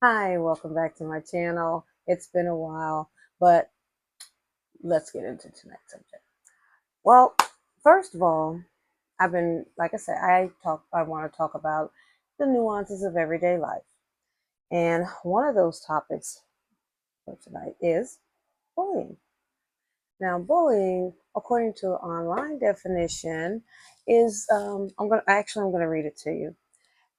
Hi, welcome back to my channel. It's been a while, but let's get into tonight's subject. Well, first of all, like I said, I want to talk about the nuances of everyday life. And one of those topics for tonight is bullying. Now, bullying, according to an online definition, is I'm going to read it to you.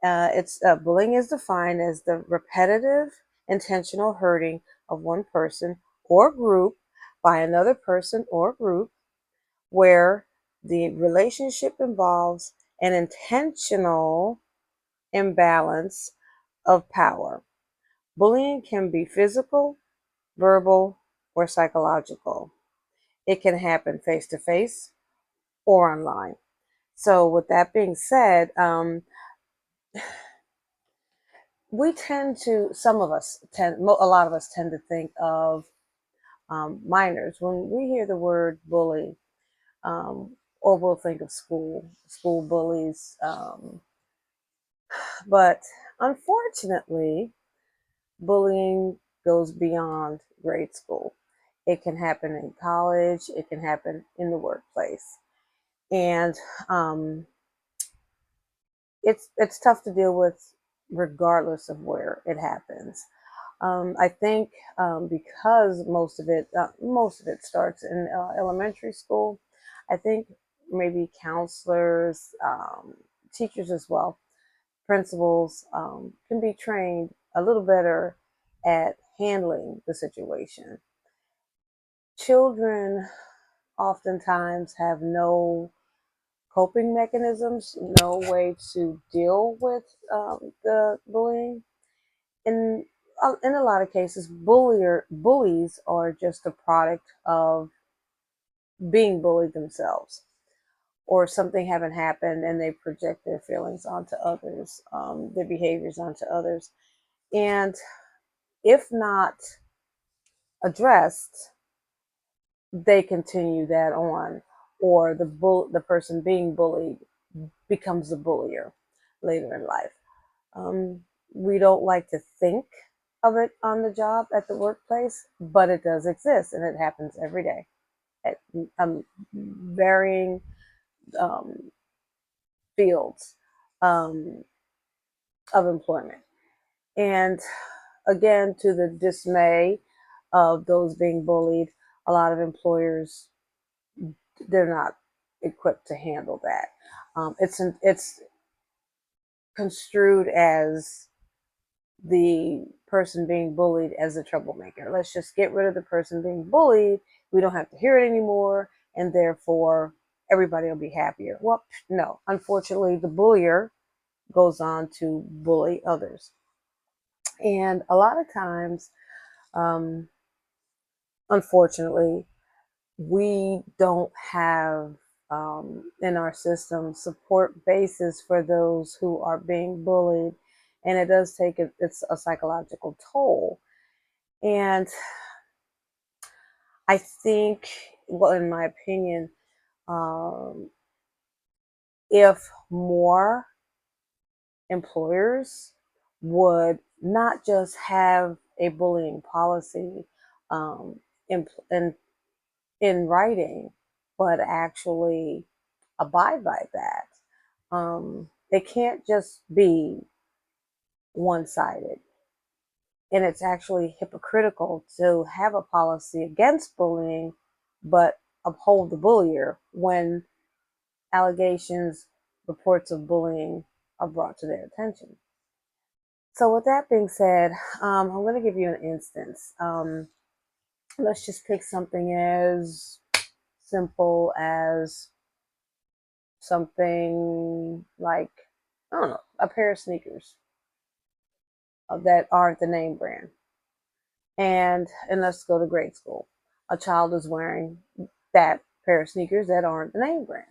It's Bullying is defined as the repetitive, intentional hurting of one person or group by another person or group, where the relationship involves an intentional imbalance of power. Bullying can be physical, verbal, or psychological. It can happen face to face or online. So, with that being said, some of us a lot of us tend to think of minors when we hear the word bully, or we'll think of school bullies. But unfortunately, bullying goes beyond grade school. It can happen in college, it can happen in the workplace. And um, it's tough to deal with regardless of where it happens. I think because most of it starts in elementary school. I think maybe counselors, teachers as well, principals can be trained a little better at handling the situation. Children oftentimes have no coping mechanisms, no way to deal with the bullying. In a lot of cases, bullies are just a product of being bullied themselves, or something haven't happened and they project their feelings onto others, their behaviors onto others. And if not addressed, they continue that on, or the person being bullied becomes the bullier later in life. Um, we don't like to think of it on the job at the workplace, but it does exist and it happens every day at varying um, fields um, of employment. And again, to the dismay of those being bullied, a lot of employers, they're not equipped to handle that. It's construed as the person being bullied as a troublemaker. Let's just get rid of the person being bullied. We don't have to hear it anymore, and therefore everybody will be happier. Well, no. Unfortunately, the bullier goes on to bully others. And a lot of times, um, unfortunately, we don't have in our system support bases for those who are being bullied. And it does it's a psychological toll. And I think, well, in my opinion, um, if more employers would not just have a bullying policy um, in writing, but actually abide by that. It can't just be one sided. And it's actually hypocritical to have a policy against bullying, but uphold the bullier when allegations, reports of bullying are brought to their attention. So, with that being said, I'm going to give you an instance. Let's just pick something as simple as something like, I don't know, a pair of sneakers that aren't the name brand. And let's go to grade school. A child is wearing that pair of sneakers that aren't the name brand.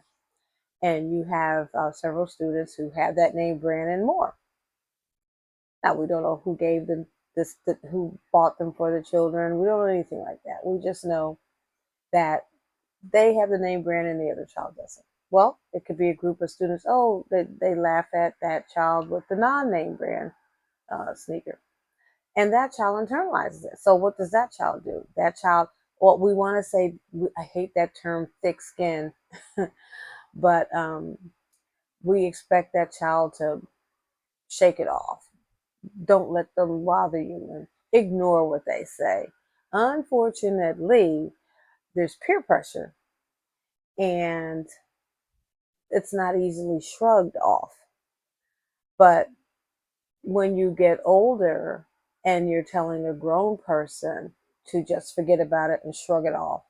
And you have several students who have that name brand and more. Now, we don't know who gave them who bought them for the children. We don't know anything like that. We just know that they have the name brand and the other child doesn't. Well, it could be a group of students. Oh, they laugh at that child with the non-name brand sneaker. And that child internalizes it. So what does that child do? That child, what we want to say, I hate that term thick skin, but we expect that child to shake it off. Don't let them bother you and ignore what they say. Unfortunately, there's peer pressure and it's not easily shrugged off. But when you get older and you're telling a grown person to just forget about it and shrug it off,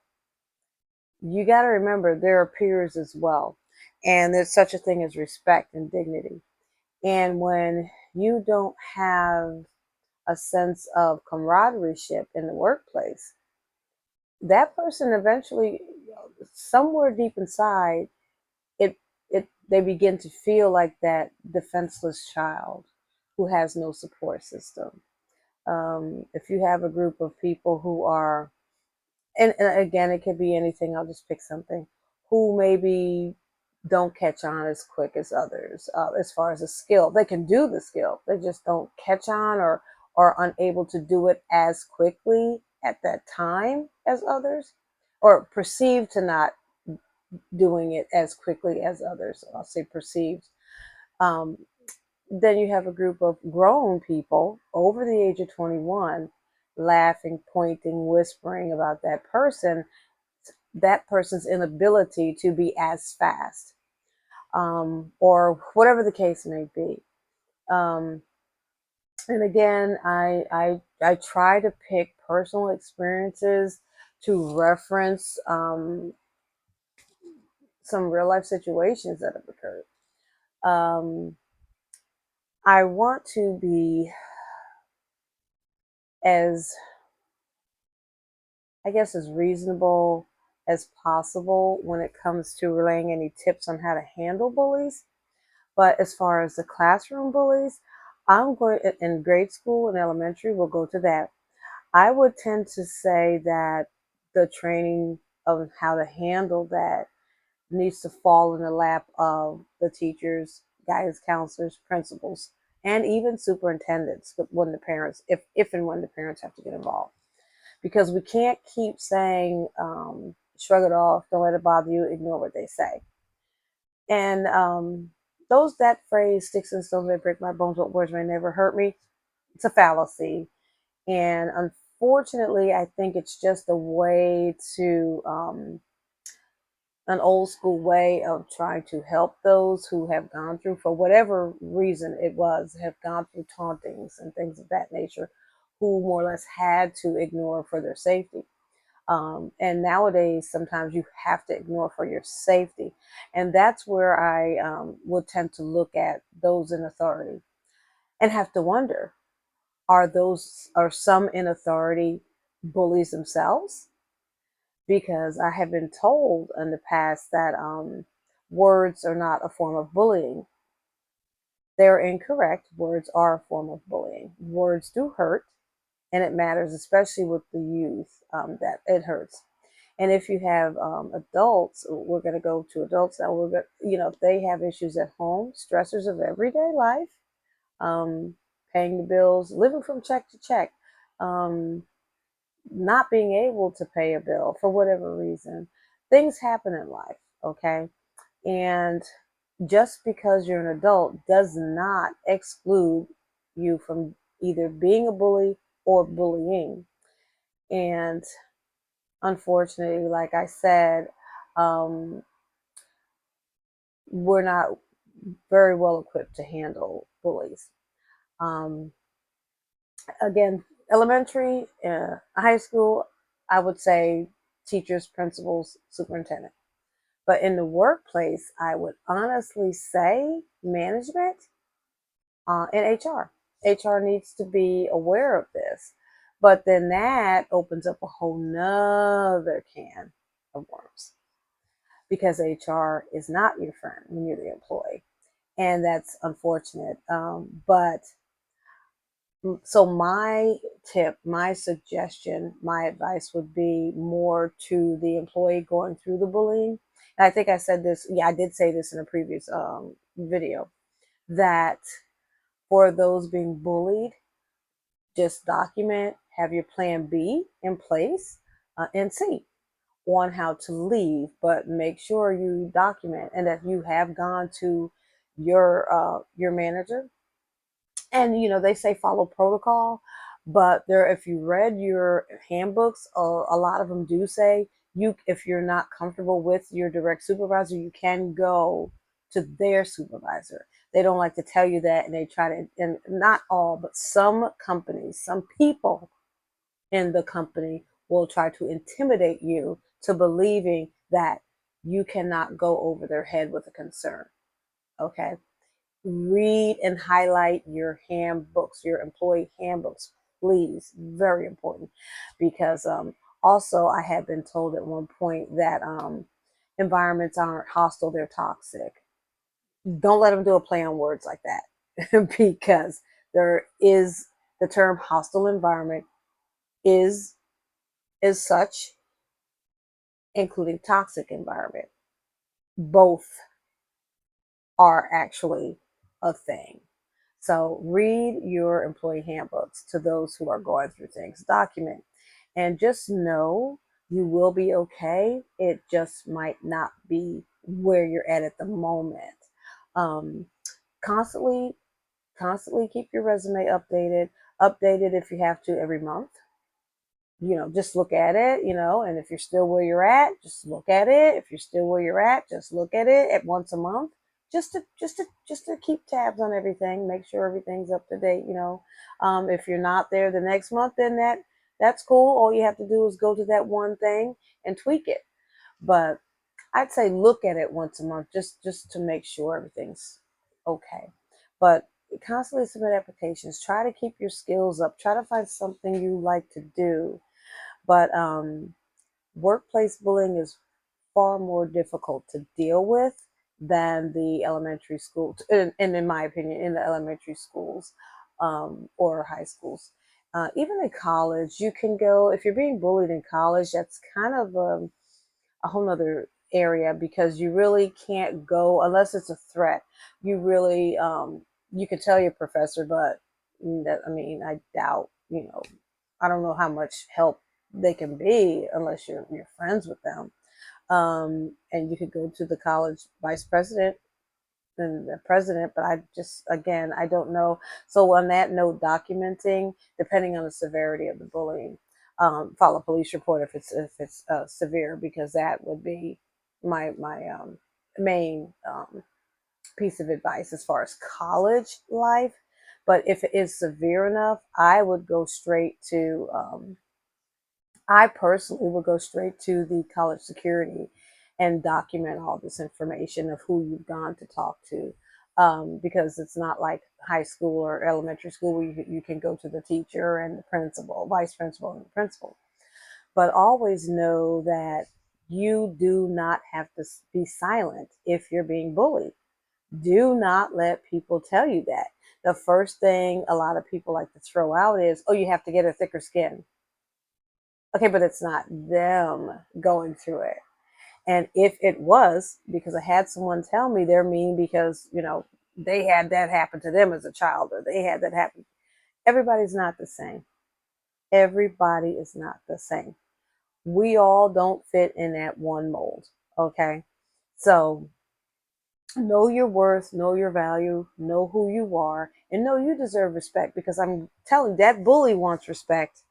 you got to remember there are peers as well. And there's such a thing as respect and dignity. And when you don't have a sense of camaraderie in the workplace, that person eventually, somewhere deep inside, they begin to feel like that defenseless child who has no support system. If you have a group of people who are, and again, it could be anything, I'll just pick something, who maybe don't catch on as quick as others, as far as a skill. They can do the skill, they just don't catch on or are unable to do it as quickly at that time as others, or perceived to not doing it as quickly as others. I'll say perceived. Um, then you have a group of grown people over the age of 21 laughing, pointing, whispering about that person's inability to be as fast, or whatever the case may be. Um, and again, I try to pick personal experiences to reference some real life situations that have occurred. Um, I want to be as, I guess, as reasonable as possible when it comes to relaying any tips on how to handle bullies. But as far as the classroom bullies, I'm going in grade school and elementary, we'll go to that. I would tend to say that the training of how to handle that needs to fall in the lap of the teachers, guidance counselors, principals, and even superintendents when the parents, if and when the parents have to get involved. Because we can't keep saying, shrug it off, don't let it bother you, ignore what they say. And that phrase, sticks and stones may break my bones, but words may never hurt me, it's a fallacy. And unfortunately, I think it's just a way to, an old school way of trying to help those who have gone through, for whatever reason it was, have gone through tauntings and things of that nature, who more or less had to ignore for their safety. And nowadays, sometimes you have to ignore for your safety. And that's where I would tend to look at those in authority and have to wonder, are some in authority bullies themselves? Because I have been told in the past that words are not a form of bullying. They're incorrect. Words are a form of bullying. Words do hurt, and it matters, especially with the youth, that it hurts. And if you have adults, we're going to go to adults now. If they have issues at home, stressors of everyday life, um, paying the bills, living from check to check, um, not being able to pay a bill for whatever reason, things happen in life, okay? And just because you're an adult does not exclude you from either being a bully or bullying. And unfortunately, like I said, um, we're not very well equipped to handle bullies. Um, Again, elementary, high school, I would say teachers, principals, superintendent. But in the workplace, I would honestly say management, and HR. HR needs to be aware of this. But then that opens up a whole nother can of worms, because HR is not your friend when you're the employee. And that's unfortunate. But so my tip, my suggestion, my advice would be more to the employee going through the bullying. And I think I said this, yeah, I did say this in a previous video, that for those being bullied, Just document, have your plan B in place, and C on how to leave, but make sure you document and that you have gone to your manager. And they say follow protocol, but there, if you read your handbooks, a lot of them do say you, if you're not comfortable with your direct supervisor, you can go to their supervisor. They don't like to tell you that, and they try to, and not all, but some companies, some people in the company will try to intimidate you to believing that you cannot go over their head with a concern. Okay. Read and highlight your handbooks, your employee handbooks, please. Very important, because also I had been told at one point that environments aren't hostile, they're toxic. Don't let them do a play on words like that because there is, the term hostile environment is such, including toxic environment. Both are actually a thing. So read your employee handbooks to those who are going through things. Document, and just know you will be okay. It just might not be where you're at the moment. Um, constantly, constantly keep your resume updated. Update it if you have to every month. Just look at it, and if you're still where you're at, just look at it. If you're still where you're at, just look at it at once a month, just to keep tabs on everything, make sure everything's up to date. If you're not there the next month, then that's cool. All you have to do is go to that one thing and tweak it. But I'd say look at it once a month, just to make sure everything's okay. But constantly submit applications. Try to keep your skills up. Try to find something you like to do. But workplace bullying is far more difficult to deal with than the elementary school, and in my opinion, in the elementary schools or high schools. Even in college, you can go, if you're being bullied in college, that's kind of a whole nother area, because you really can't go unless it's a threat. You really, you can tell your professor, but I doubt, I don't know how much help they can be unless you're friends with them. And you could go to the college vice president and the president, but I just, again, I don't know. So on that note, documenting, depending on the severity of the bullying, file a police report if it's severe, because that would be my main piece of advice as far as college life. But if it is severe enough, I personally would go straight to the college security and document all this information of who you've gone to talk to. Because it's not like high school or elementary school where you can go to the teacher and the principal, vice principal, and the principal. But always know that you do not have to be silent if you're being bullied. Do not let people tell you that. The first thing a lot of people like to throw out is, oh, you have to get a thicker skin. Okay, but it's not them going through it. And if it was, because I had someone tell me they're mean because, they had that happen to them as a child, or they had that happen. Everybody's not the same. Everybody is not the same. We all don't fit in that one mold. Okay. So know your worth, know your value, know who you are, and know you deserve respect, because I'm telling you, that bully wants respect.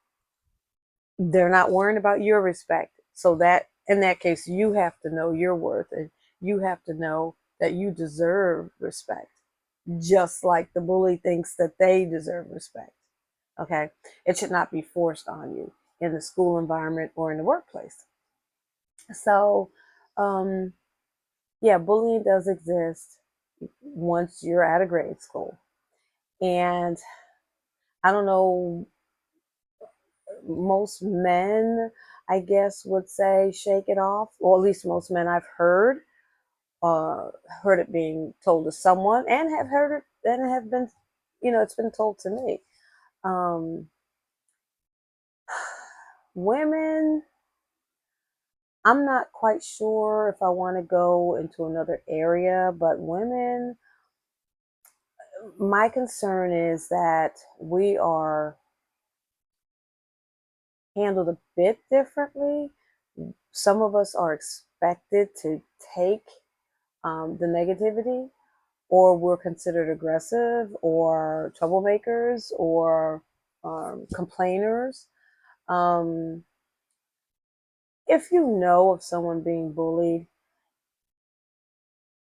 They're not worrying about your respect. So that, in that case, you have to know your worth, and you have to know that you deserve respect, just like the bully thinks that they deserve respect. Okay. It should not be forced on you in the school environment or in the workplace. So, um, yeah, bullying does exist once you're at a grade school. And I don't know, most men, I guess, would say shake it off, or at least most men I've uh, heard it being told to someone, and have heard it, and have been, it's been told to me. Um, Women, I'm not quite sure if I want to go into another area, but women, my concern is that we are handled a bit differently. Some of us are expected to take the negativity, or we're considered aggressive or troublemakers or complainers. Um, if you know of someone being bullied,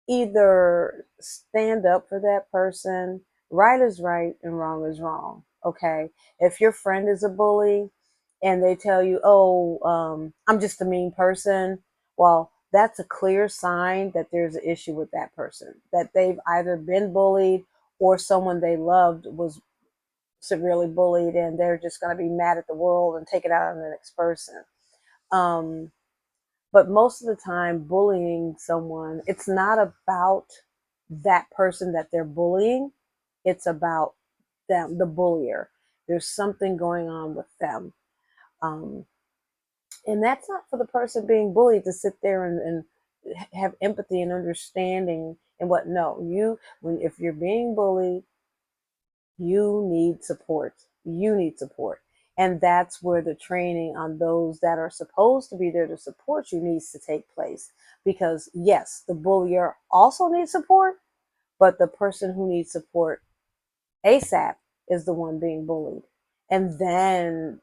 either stand up for that person. Right is right and wrong is wrong. Okay. If your friend is a bully and they tell you, oh, I'm just a mean person, well, that's a clear sign that there's an issue with that person, that they've either been bullied or someone they loved was severely bullied and they're just going to be mad at the world and take it out on the next person. Um, but most of the time, bullying someone, it's not about that person that they're bullying, it's about them, the bullier. There's something going on with them. Um, and that's not for the person being bullied to sit there and have empathy and understanding and what. No, if you're being bullied, you need support. You need support. And that's where the training on those that are supposed to be there to support you needs to take place. Because, yes, the bullier also needs support, but the person who needs support ASAP is the one being bullied. And then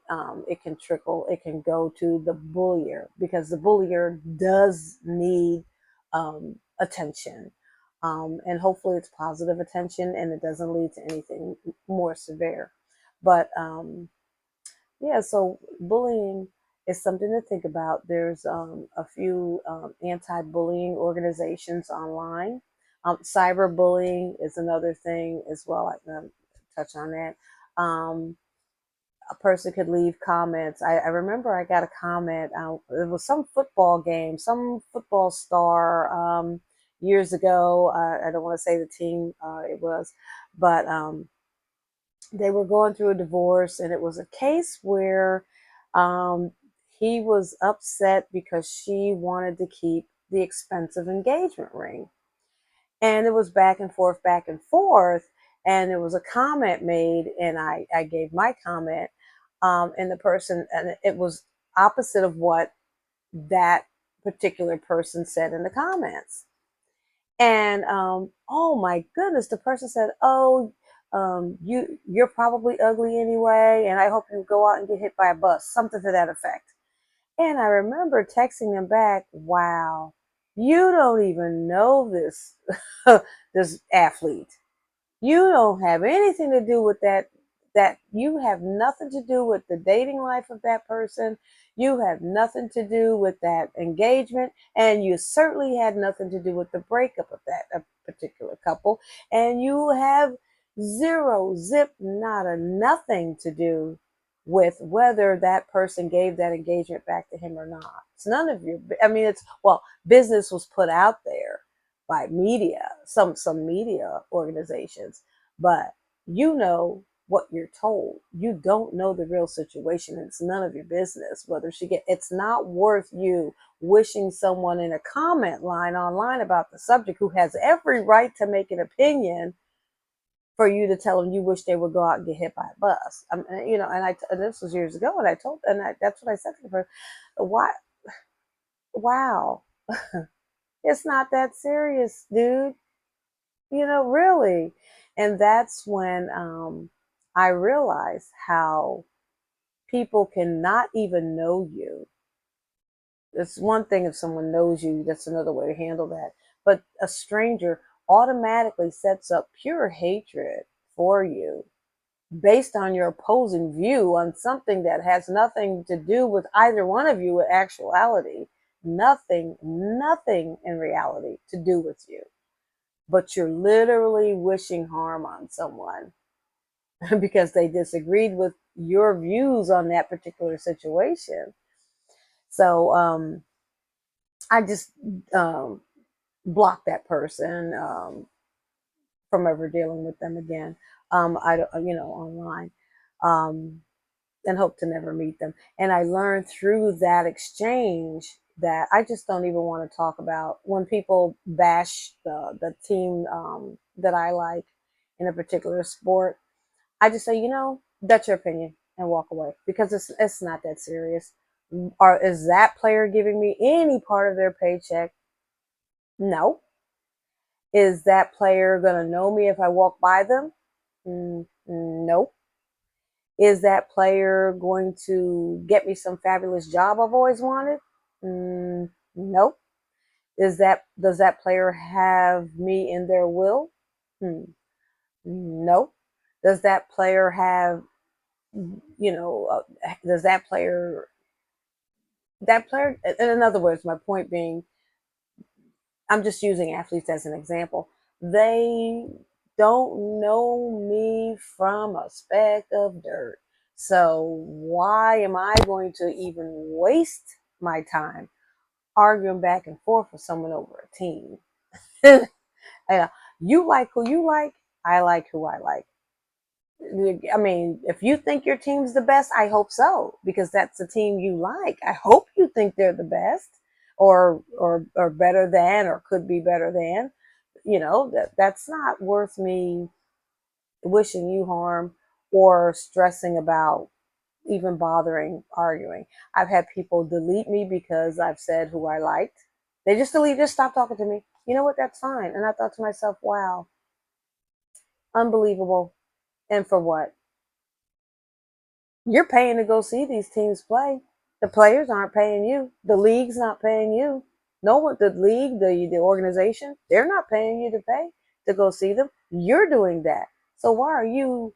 it can trickle, it can go to the bullier because the bullier does need attention. And hopefully it's positive attention and it doesn't lead to anything more severe. But yeah, so bullying is something to think about. There's a few anti-bullying organizations online. Cyberbullying is another thing as well. I can touch on that. Um, a person could leave comments. I remember I got a comment. It was some football game, some football star years ago. I don't want to say the team it was, but they were going through a divorce, and it was a case where um, he was upset because she wanted to keep the expensive engagement ring. And it was back and forth, back and forth. And there was a comment made, and I gave my comment. And the person, and it was opposite of what that particular person said in the comments. And oh my goodness, the person said, "Oh, you're probably ugly anyway, and I hope you go out and get hit by a bus," something to that effect. And I remember texting them back, "Wow, you don't even know this this athlete. You don't have anything to do with that you have nothing to do with the dating life of that person. You have nothing to do with that engagement, and you certainly had nothing to do with the breakup of that particular couple, and you have zero zip nada nothing to do with whether that person gave that engagement back to him or not. It's none of your, I mean, it's, well, business was put out there by media, some media organizations, but you know what you're told. You don't know the real situation, and it's none of your business whether she get. It's not worth you wishing someone in a comment line online about the subject, who has every right to make an opinion, for you to tell them you wish they would go out and get hit by a bus. And this was years ago, and I told, that's what I said to the person. Why? Wow, it's not that serious, dude. Really. And that's when I realized how people can not even know you. It's one thing if someone knows you, that's another way to handle that. But a stranger automatically sets up pure hatred for you based on your opposing view on something that has nothing to do with either one of you in actuality. Nothing in reality to do with you, but you're literally wishing harm on someone because they disagreed with your views on that particular situation. So I just blocked that person from ever dealing with them again. Online, um, and hope to never meet them. And I learned through that exchange that I just don't even want to talk about when people bash the team that I like in a particular sport. I just say, that's your opinion. and walk away because it's not that serious. Or is that player giving me any part of their paycheck? No. Is that player going to know me if I walk by them? Nope. Is that player going to get me some fabulous job I've always wanted? Nope. Does that player have me in their will? Nope. Does that player have, does that player, in other words, my point being, I'm just using athletes as an example. They don't know me from a speck of dirt. So why am I going to even waste my time arguing back and forth with someone over a team? You like who you like. I like who I like. I mean, if you think your team's the best, I hope so, because that's the team you like. I hope you think they're the best, or better than, or could be better than. That's not worth me wishing you harm or stressing about even bothering arguing. I've had people delete me because I've said who I liked. They just stop talking to me. You know what? That's fine. And I thought to myself, wow, unbelievable. And for what? You're paying to go see these teams play. The players aren't paying you. The league's not paying you. No one, the league, the organization, they're not paying you to pay to go see them. You're doing that. So why are you,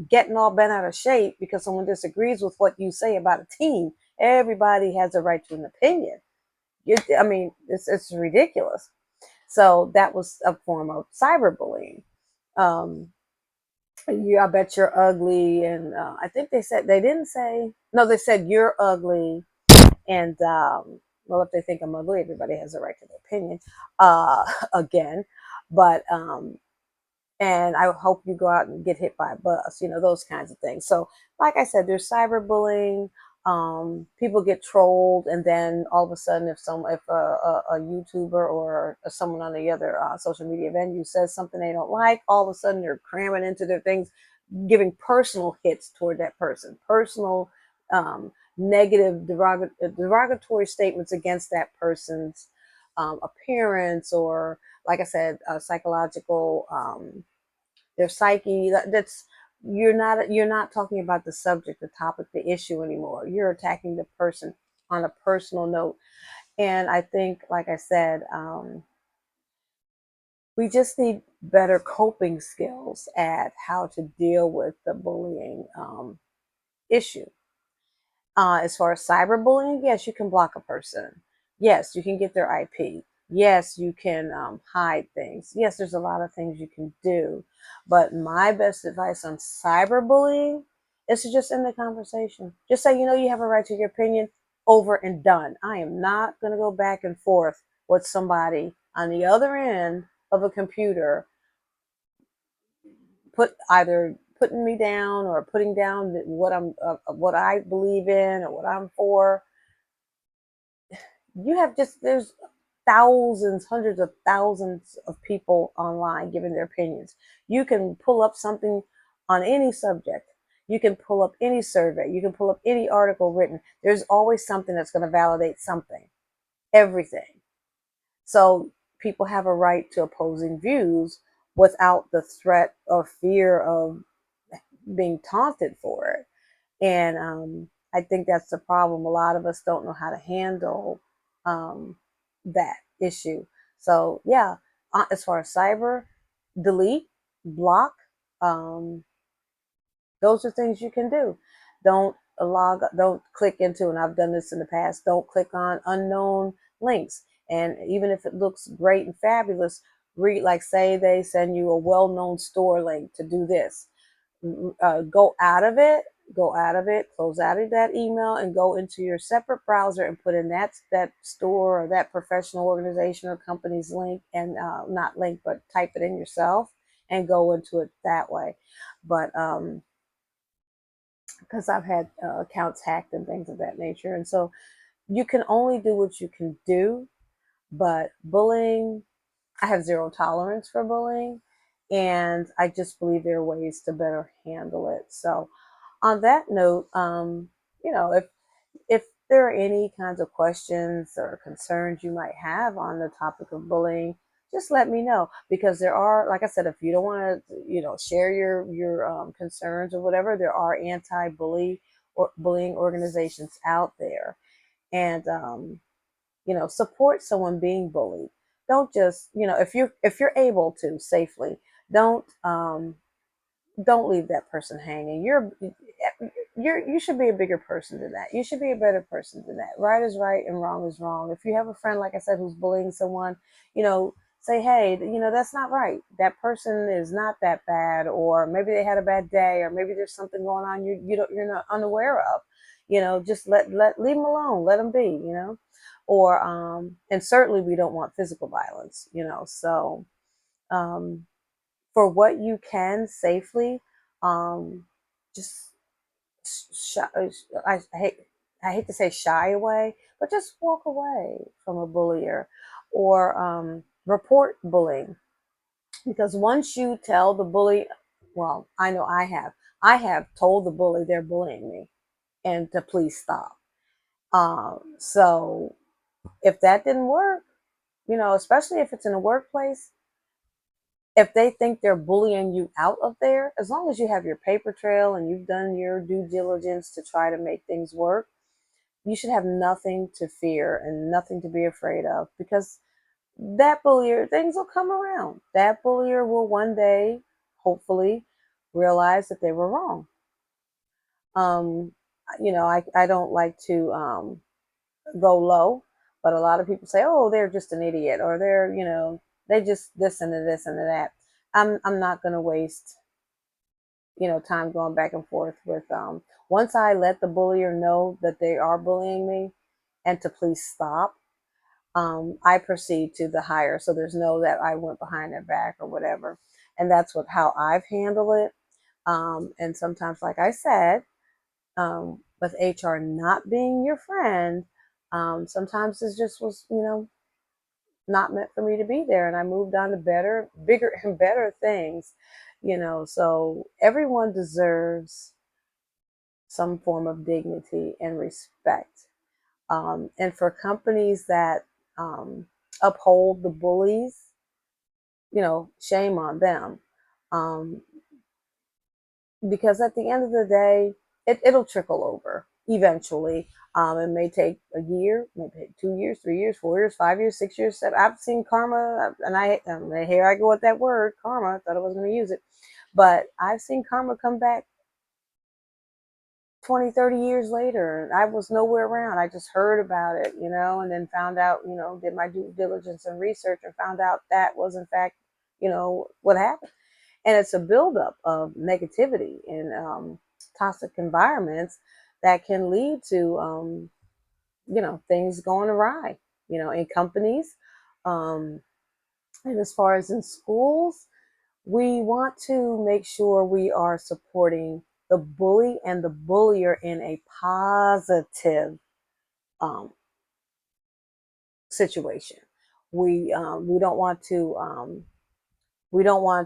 getting all bent out of shape because someone disagrees with what you say about a team? Everybody has a right to an opinion. I mean, it's ridiculous. So that was a form of cyberbullying. Um, I bet you're ugly, and I think they didn't say no. They said you're ugly, and well, if they think I'm ugly, everybody has a right to their opinion. Again, but and I hope you go out and get hit by a bus, those kinds of things. So, like I said, there's cyberbullying. People get trolled, and then all of a sudden, if a YouTuber or someone on the other social media venue says something they don't like, all of a sudden they're cramming into their things, giving personal hits toward that person, personal negative, derogatory statements against that person's appearance, or, like I said, psychological. Their psyche. That's you're not talking about the subject, the topic, the issue anymore. You're attacking the person on a personal note. And I think, like I said, we just need better coping skills at how to deal with the bullying issue. As far as cyberbullying, yes, you can block a person. Yes, you can get their IP. Yes, you can hide things. Yes, there's a lot of things you can do. But my best advice on cyberbullying is to just end the conversation. Just say, you have a right to your opinion, over and done. I am not going to go back and forth with somebody on the other end of a computer either putting me down or putting down what I believe in or what I'm for. There's thousands, hundreds of thousands of people online giving their opinions. You can pull up something on any subject. You can pull up any survey. You can pull up any article written. There's always something that's going to validate something, everything. So people have a right to opposing views without the threat or fear of being taunted for it. And I think that's the problem. A lot of us don't know how to handle that issue. So yeah, as far as cyber, delete, block, um, those are things you can do. Don't click into, and I've done this in the past, don't click on unknown links. And even if it looks great and fabulous, read, like, say they send you a well-known store link to do this. Go out of it, close out of that email, and go into your separate browser and put in that store or that professional organization or company's link, and not link, but type it in yourself and go into it that way. But because I've had accounts hacked and things of that nature, and so you can only do what you can do. But bullying, I have zero tolerance for bullying. And I just believe there are ways to better handle it. So, on that note, if there are any kinds of questions or concerns you might have on the topic of bullying, just let me know, because there are, like I said, if you don't want to, share your concerns or whatever, there are anti-bully or bullying organizations out there, and support someone being bullied. Don't just, if you're able to safely, don't um, don't leave that person hanging. You should be a bigger person than that. You should be a better person than that. Right is right and wrong is wrong. If you have a friend, like I said, who's bullying someone, say, hey, that's not right. That person is not that bad, or maybe they had a bad day, or maybe there's something going on you're not unaware of. Just leave them alone. Let them be. Or and certainly we don't want physical violence. So um for what you can safely, um, just I hate to say shy away, but just walk away from a bullier, or report bullying, because once you tell the bully, well, I know I have told the bully they're bullying me and to please stop. So if that didn't work, especially if it's in a workplace, if they think they're bullying you out of there, as long as you have your paper trail and you've done your due diligence to try to make things work, you should have nothing to fear and nothing to be afraid of, because that bullier, things will come around. That bullier will one day, hopefully, realize that they were wrong. Um, I don't like to go low, but a lot of people say, oh, they're just an idiot, or they just this and this and that. I'm not going to waste time going back and forth with once I let the bullier know that they are bullying me and to please stop. I proceed to the higher, so there's no that I went behind their back or whatever. And that's how I've handled it. And sometimes, like I said, with HR not being your friend, sometimes it just was not meant for me to be there, and I moved on to better, bigger and better things. So everyone deserves some form of dignity and respect. And for companies that uphold the bullies, shame on them. Um, because at the end of the day, it'll trickle over eventually. It may take a year, maybe 2 years, 3 years, 4 years, 5 years, 6 years. I've seen karma, and here I go with that word, karma. I thought I was going to use it, but I've seen karma come back 20, 30 years later, and I was nowhere around. I just heard about it, and then found out, did my due diligence and research, and found out that was in fact, what happened. And it's a buildup of negativity in toxic environments that can lead to, things going awry, in companies. Um, and as far as in schools, we want to make sure we are supporting the bully and the bullier in a positive um, situation. We don't want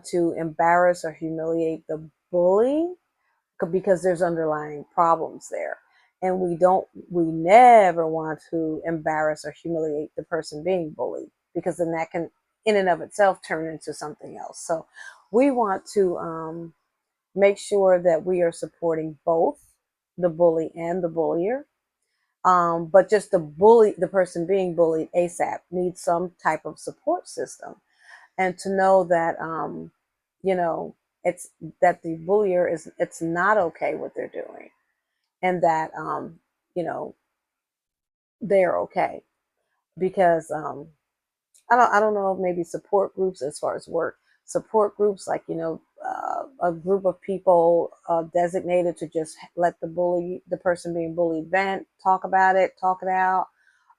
to embarrass or humiliate the bully, because there's underlying problems there, and we never want to embarrass or humiliate the person being bullied, because then that can in and of itself turn into something else. So we want to make sure that we are supporting both the bully and the bullier. But just the person being bullied ASAP needs some type of support system, and to know that, you know, it's that the bullier it's not okay what they're doing, and that, you know, they're okay, because I don't know if maybe support groups, as far as work support groups, like, a group of people designated to just let the person being bullied vent, talk about it, talk it out,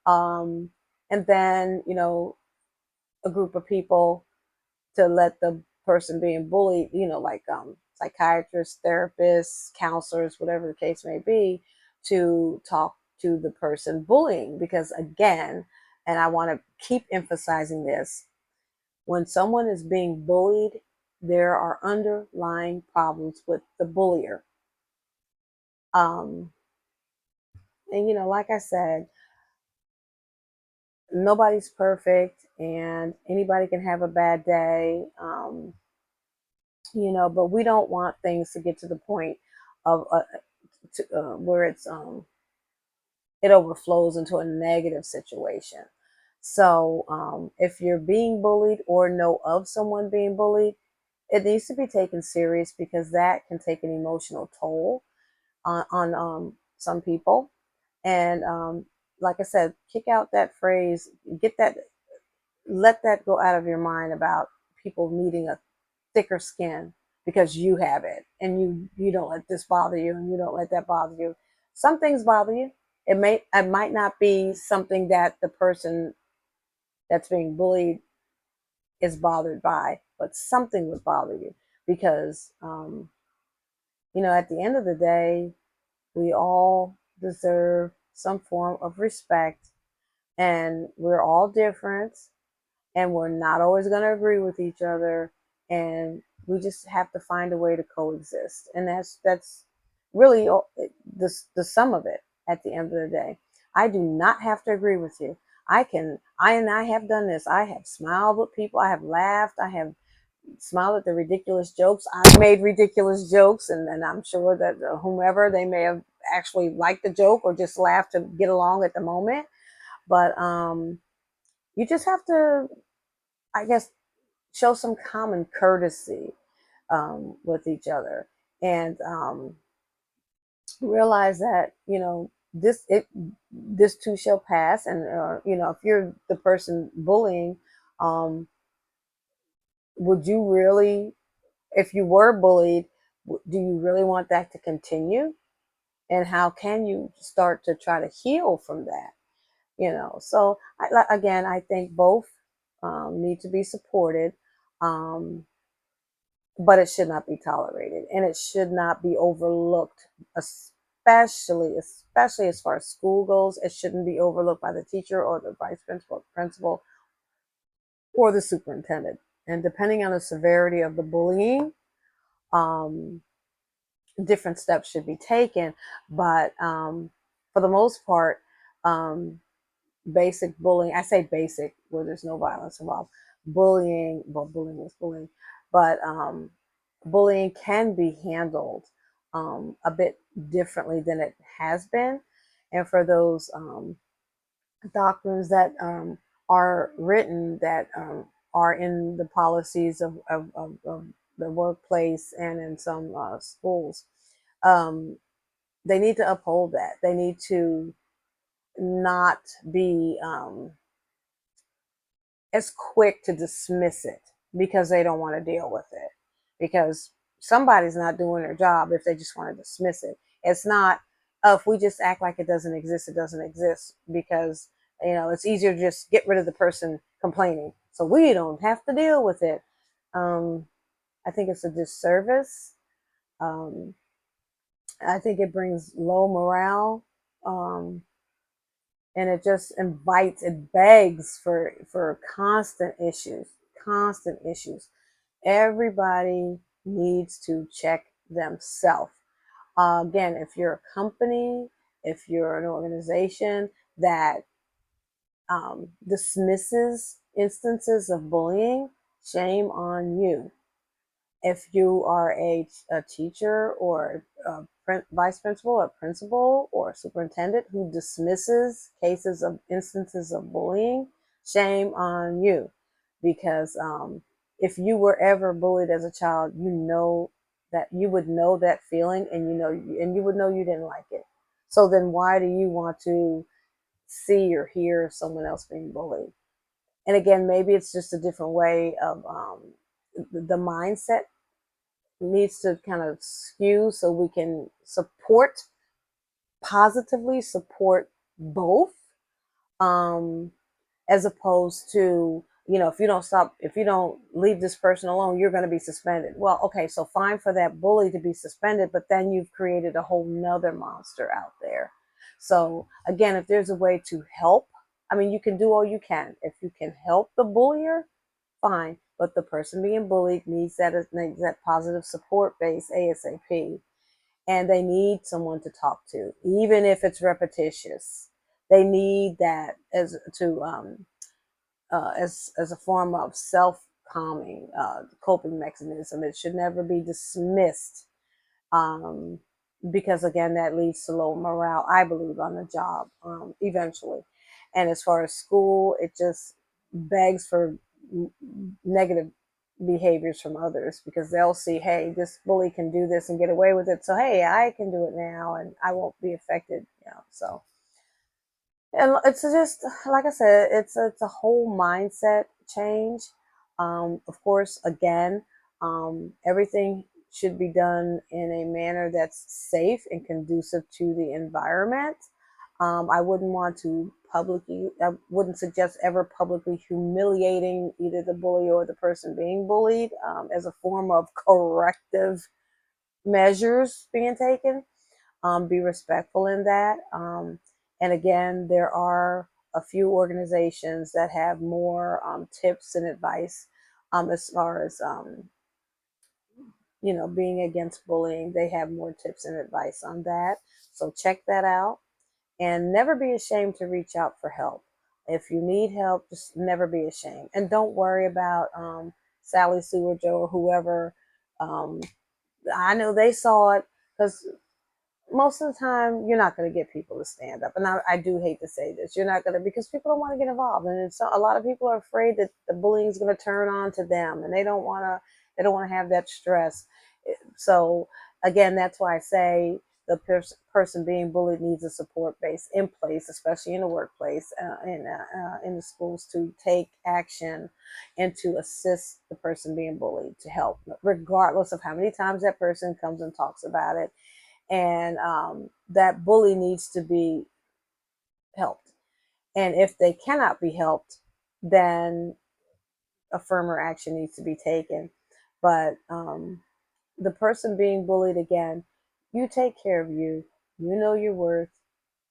um, and then, a group of people to let the person being bullied, like psychiatrists, therapists, counselors, whatever the case may be, to talk to the person bullying. Because again, and I want to keep emphasizing this, when someone is being bullied, there are underlying problems with the bullier. Um, and like I said, nobody's perfect, and anybody can have a bad day. But we don't want things to get to the point of where it overflows into a negative situation. So if you're being bullied or know of someone being bullied, it needs to be taken serious, because that can take an emotional toll on some people. And like I said, kick out that phrase, let that go out of your mind about people needing a thicker skin because you have it, and you don't let this bother you, and you don't let that bother you. Some things bother you. It might not be something that the person that's being bullied is bothered by, but something would bother you, because at the end of the day, we all deserve some form of respect, and we're all different, and we're not always going to agree with each other, and we just have to find a way to coexist. And that's really the sum of it. At the end of the day, I do not have to agree with you. I have done this. I have smiled with people, I have laughed, I have smiled at the ridiculous jokes. I've made ridiculous jokes, and I'm sure that whomever, they may have actually liked the joke or just laughed to get along at the moment. But you just have to, I guess, show some common courtesy with each other, and realize that this too shall pass. And if you're the person bullying, um, would you really, if you were bullied, do you really want that to continue? And how can you start to try to heal from that? So again, I think both need to be supported. Um, but it should not be tolerated, and it should not be overlooked, especially as far as school goes. It shouldn't be overlooked by the teacher or the vice principal or the superintendent. And depending on the severity of the bullying, um, different steps should be taken. But for the most part, um, basic bullying, I say basic where there's no violence involved, bullying, well, bullying is bullying, but bullying can be handled a bit differently than it has been. And for those doctrines that are written, that are in the policies of the workplace and in some schools, um, they need to uphold that. They need to not be as quick to dismiss it because they don't want to deal with it. Because somebody's not doing their job if they just want to dismiss it. It's not, if we just act like it doesn't exist, it doesn't exist, because it's easier to just get rid of the person complaining so we don't have to deal with it. I think it's a disservice. Um, I think it brings low morale. Um, and it just invites, it begs for constant issues. Everybody needs to check themselves. Again, if you're a company, if you're an organization that dismisses instances of bullying, shame on you. If you are a teacher or a vice principal or principal or superintendent who dismisses cases of instances of bullying, shame on you. Because if you were ever bullied as a child, that you would know that feeling, and you would know you didn't like it. So then why do you want to see or hear someone else being bullied? And again, maybe it's just a different way of the mindset needs to kind of skew, so we can positively support both, um, as opposed to, if you don't leave this person alone, you're going to be suspended. Well, okay, so fine for that bully to be suspended, but then you've created a whole nother monster out there. So again, if there's a way to help, I mean, you can do all you can. If you can help the bullier, fine. but the person being bullied needs that positive support base ASAP, and they need someone to talk to, even if it's repetitious. They need that as a form of self calming coping mechanism. It should never be dismissed, um, because again, that leads to low morale, I believe, on the job eventually. And as far as school, it just begs for negative behaviors from others, because they'll see, hey, this bully can do this and get away with it, so hey, I can do it now and I won't be affected, so. And it's just like I said, it's a whole mindset change. Of course, again, everything should be done in a manner that's safe and conducive to the environment. I wouldn't want to I wouldn't suggest ever publicly humiliating either the bully or the person being bullied, as a form of corrective measures being taken. Be respectful in that. And again, there are a few organizations that have more tips and advice, as far as being against bullying. They have more tips and advice on that. So check that out, and never be ashamed to reach out for help. If you need help, just never be ashamed, and don't worry about Sally, Sue, or Joe, or whoever. Um, I know they saw it, because most of the time you're not going to get people to stand up, and I do hate to say this, you're not going to, because people don't want to get involved, and a lot of people are afraid that the bullying is going to turn on to them, and they don't want to have that stress. So again, that's why I say the person being bullied needs a support base in place, especially in the workplace, in the schools, to take action and to assist the person being bullied, to help, regardless of how many times that person comes and talks about it. And that bully needs to be helped. And if they cannot be helped, then a firmer action needs to be taken. But the person being bullied, again, you take care of you. You know your worth.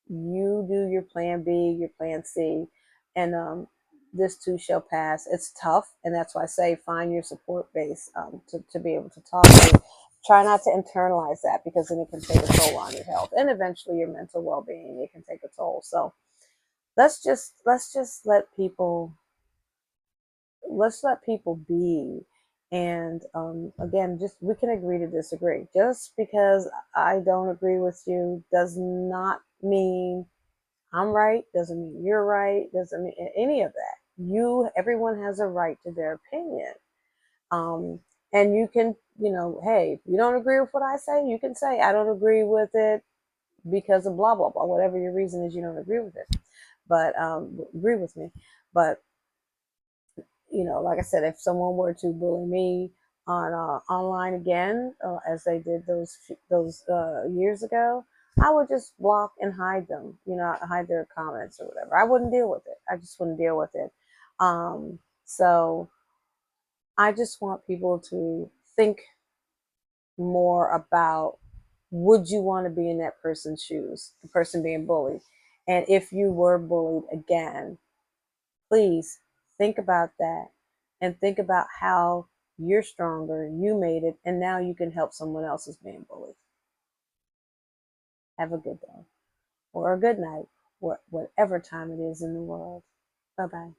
You do your plan B, your plan C, and this too shall pass. It's tough, and that's why I say find your support base, to be able to talk to. Try not to internalize that, because then it can take a toll on your health and eventually your mental well-being. It can take a toll. So let's just let people be. And again, just we can agree to disagree. Just because I don't agree with you does not mean I'm right, doesn't mean you're right, doesn't mean any of that. Everyone has a right to their opinion. Um, and you can, hey, if you don't agree with what I say, you can say, I don't agree with it because of blah, blah, blah, whatever your reason is, you don't agree with it, but agree with me. But, like I said, if someone were to bully me on online again, as they did those years ago, I would just block and hide them, hide their comments or whatever. I wouldn't deal with it. I just wouldn't deal with it. So I just want people to think more about, would you want to be in that person's shoes, the person being bullied? And if you were bullied again, please think about that, and think about how you're stronger, you made it, and now you can help someone else who's being bullied. Have a good day or a good night, whatever time it is in the world. Bye bye.